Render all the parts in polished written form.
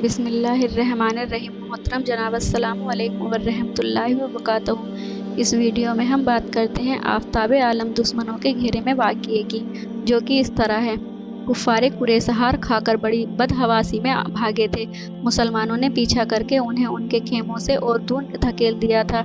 بسم اللہ الرحمن الرحیم۔ محترم جناب السلام علیکم ورحمۃ اللہ وبرکاتہ۔ اس ویڈیو میں ہم بات کرتے ہیں آفتاب عالم دشمنوں کے گھیرے میں واقعے کی، جو کہ اس طرح ہے۔ کفار قریش ہار کھا کر بڑی بدحواسی میں بھاگے تھے۔ مسلمانوں نے پیچھا کر کے انہیں ان کے خیموں سے اور دور دھکیل دیا تھا۔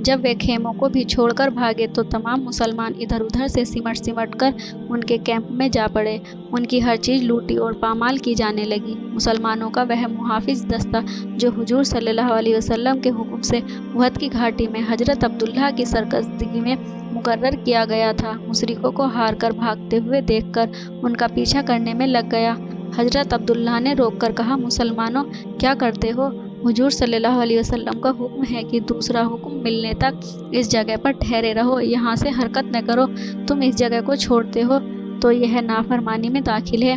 جب وہ خیموں کو بھی چھوڑ کر بھاگے تو تمام مسلمان ادھر ادھر سے سمٹ کر ان کے کیمپ میں جا پڑے۔ ان کی ہر چیز لوٹی اور پامال کی جانے لگی۔ مسلمانوں کا وہ محافظ دستہ جو حضور صلی اللہ علیہ وسلم کے حکم سے احد کی گھاٹی میں حضرت عبداللہ کی سرکردگی میں مقرر کیا گیا تھا، مشرکوں کو ہار کر بھاگتے ہوئے دیکھ کر ان کا پیچھا کرنے میں لگ گیا۔ حضرت عبداللہ نے روک کر کہا، مسلمانوں کیا کرتے ہو؟ حضور صلی اللہ علیہ وسلم کا حکم ہے کہ دوسرا حکم ملنے تک اس جگہ پر ٹھہرے رہو، یہاں سے حرکت نہ کرو۔ تم اس جگہ کو چھوڑتے ہو تو یہ نافرمانی میں داخل ہے۔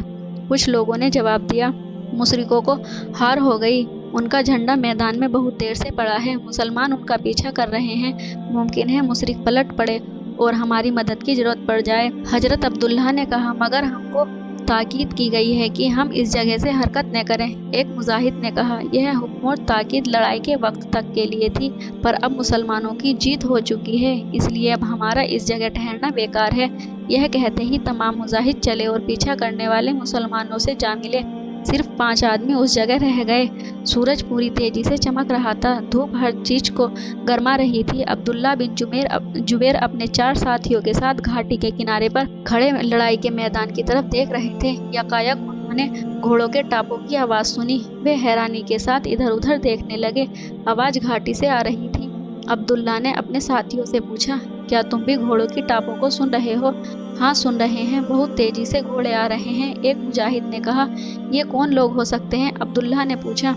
کچھ لوگوں نے جواب دیا، مشرکوں کو ہار ہو گئی، ان کا جھنڈا میدان میں بہت دیر سے پڑا ہے، مسلمان ان کا پیچھا کر رہے ہیں، ممکن ہے مشرک پلٹ پڑے اور ہماری مدد کی ضرورت پڑ جائے۔ حضرت عبداللہ نے کہا، مگر ہم کو تاکید کی گئی ہے کہ ہم اس جگہ سے حرکت نہ کریں۔ ایک مجاہد نے کہا، یہ حکم اور تاکید لڑائی کے وقت تک کے لیے تھی، پر اب مسلمانوں کی جیت ہو چکی ہے، اس لیے اب ہمارا اس جگہ ٹھہرنا بیکار ہے۔ یہ کہتے ہی تمام مجاہد چلے اور پیچھا کرنے والے مسلمانوں سے جا ملے۔ صرف 5 آدمی اس جگہ رہ گئے۔ سورج پوری تیزی سے چمک رہا تھا، دھوپ ہر چیز کو گرما رہی تھی۔ عبداللہ بن جبیر اپنے 4 ساتھیوں کے ساتھ گھاٹی کے کنارے پر کھڑے لڑائی کے میدان کی طرف دیکھ رہے تھے۔ یکایک انہوں نے گھوڑوں کے ٹاپوں کی آواز سنی۔ وہ حیرانی کے ساتھ ادھر ادھر دیکھنے لگے، آواز گھاٹی سے آ رہی تھی۔ عبداللہ نے اپنے ساتھیوں سے پوچھا، کیا تم بھی گھوڑوں کی ٹاپوں کو سن رہے ہو؟ ہاں سن رہے ہیں، بہت تیزی سے گھوڑے آ رہے ہیں، ایک مجاہد نے کہا۔ یہ کون لوگ ہو سکتے ہیں؟ عبداللہ نے پوچھا۔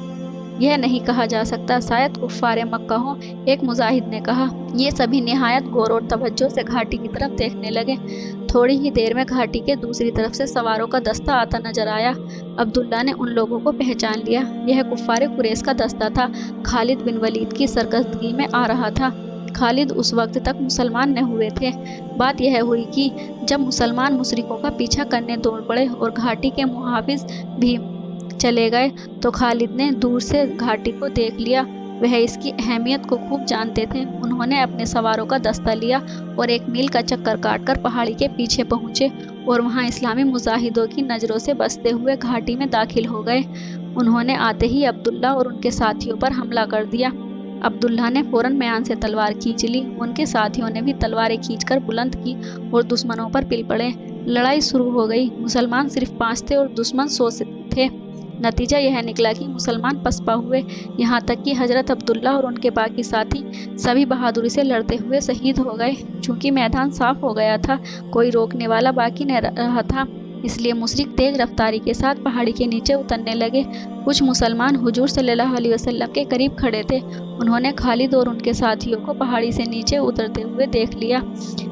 یہ نہیں کہا جا سکتا، شاید کفار مکہ ہوں، ایک مجاہد نے کہا۔ یہ سبھی نہایت غور اور توجہ سے گھاٹی کی طرف دیکھنے لگے۔ تھوڑی ہی دیر میں گھاٹی کے دوسری طرف سے سواروں کا دستہ آتا نظر آیا۔ عبداللہ نے ان لوگوں کو پہچان لیا، یہ کفار قریش کا دستہ تھا، خالد بن ولید کی سرکردگی میں آ رہا تھا۔ خالد اس وقت تک مسلمان نہ ہوئے تھے۔ بات یہ ہوئی کہ جب مسلمان مشرکوں کا پیچھا کرنے دوڑ پڑے اور گھاٹی کے محافظ بھی چلے گئے تو خالد نے دور سے گھاٹی کو دیکھ لیا۔ وہ اس کی اہمیت کو خوب جانتے تھے۔ انہوں نے اپنے سواروں کا دستہ لیا اور 1 میل کا چکر کاٹ کر پہاڑی کے پیچھے پہنچے اور وہاں اسلامی مجاہدوں کی نظروں سے بچتے ہوئے گھاٹی میں داخل ہو گئے۔ انہوں نے آتے ہی عبداللہ اور ان کے ساتھیوں پر حملہ کر دیا۔ عبداللہ نے فوراً میان سے تلوار کھینچ لی، ان کے ساتھیوں نے بھی تلواریں کھینچ کر بلند کی اور دشمنوں پر پل پڑے۔ لڑائی شروع ہو گئی۔ مسلمان صرف 5 تھے اور دشمن 100 تھے۔ نتیجہ یہ نکلا کہ مسلمان پسپا ہوئے، یہاں تک کہ حضرت عبداللہ اور ان کے باقی ساتھی سبھی بہادری سے لڑتے ہوئے شہید ہو گئے۔ چونکہ میدان صاف ہو گیا تھا، کوئی روکنے والا باقی نہ رہا تھا، اس لیے مشرک تیز رفتاری کے ساتھ پہاڑی کے نیچے اترنے لگے۔ کچھ مسلمان حضور صلی اللہ علیہ وسلم کے قریب کھڑے تھے، انہوں نے خالد اور ان کے ساتھیوں کو پہاڑی سے نیچے اترتے ہوئے دیکھ لیا۔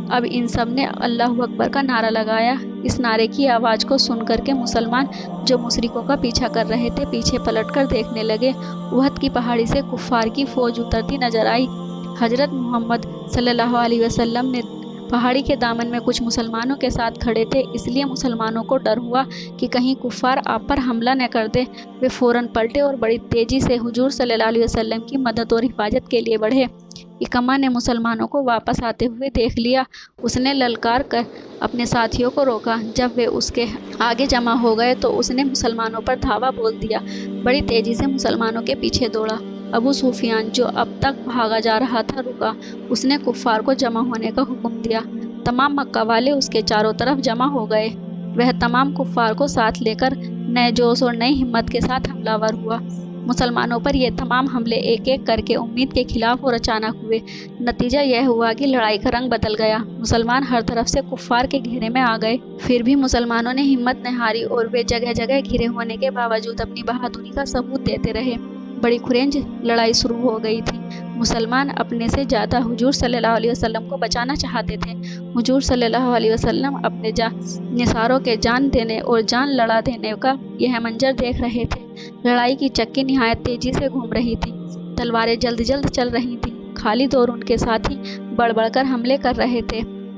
اب ان سب نے اللہ اکبر کا نعرہ لگایا۔ اس نعرے کی آواز کو سن کر کے مسلمان جو مشرکوں کا پیچھا کر رہے تھے پیچھے پلٹ کر دیکھنے لگے۔ احد کی پہاڑی سے کفار کی فوج اترتی نظر آئی۔ حضرت محمد صلی اللہ علیہ وسلم نے پہاڑی کے دامن میں کچھ مسلمانوں کے ساتھ کھڑے تھے، اس لیے مسلمانوں کو ڈر ہوا کہ کہیں کفار آپ پر حملہ نہ کر دیں۔ وہ فوراً پلٹے اور بڑی تیزی سے حضور صلی اللہ علیہ وسلم کی مدد اور حفاظت کے لیے بڑھے۔ اکرمہ نے مسلمانوں کو واپس آتے ہوئے دیکھ لیا، اس نے للکار کر اپنے ساتھیوں کو روکا۔ جب وہ اس کے آگے جمع ہو گئے تو اس نے مسلمانوں پر دھاوا بول دیا، بڑی تیزی سے مسلمانوں کے پیچھے دوڑا۔ ابو سفیان جو اب تک بھاگا جا رہا تھا رکا، اس نے کفار کو جمع ہونے کا حکم دیا۔ تمام مکہ والے اس کے چاروں طرف جمع ہو گئے۔ وہ تمام کفار کو ساتھ لے کر نئے جوش اور نئی ہمت کے ساتھ حملہ ور ہوا۔ مسلمانوں پر یہ تمام حملے ایک ایک کر کے امید کے خلاف اور اچانک ہوئے۔ نتیجہ یہ ہوا کہ لڑائی کا رنگ بدل گیا، مسلمان ہر طرف سے کفار کے گھیرے میں آ گئے۔ پھر بھی مسلمانوں نے ہمت نہ ہاری اور وہ جگہ جگہ گھرے ہونے کے باوجود اپنی بہادری کا ثبوت دیتے رہے۔ بڑی خونریز لڑائی شروع ہو گئی تھی۔ مسلمان اپنے سے زیادہ حضور صلی اللہ علیہ وسلم کو بچانا چاہتے تھے۔ حضور صلی اللہ علیہ وسلم اپنے نثاروں کے جان دینے اور جان لڑا دینے کا یہ منظر دیکھ رہے تھے۔ لڑائی کی چکی نہایت تیزی سے گھوم رہی تھی، تلواریں جلد جلد چل رہی تھیں۔ خالد اور ان کے ساتھی بڑھ بڑھ کر حملے کر رہے تھے۔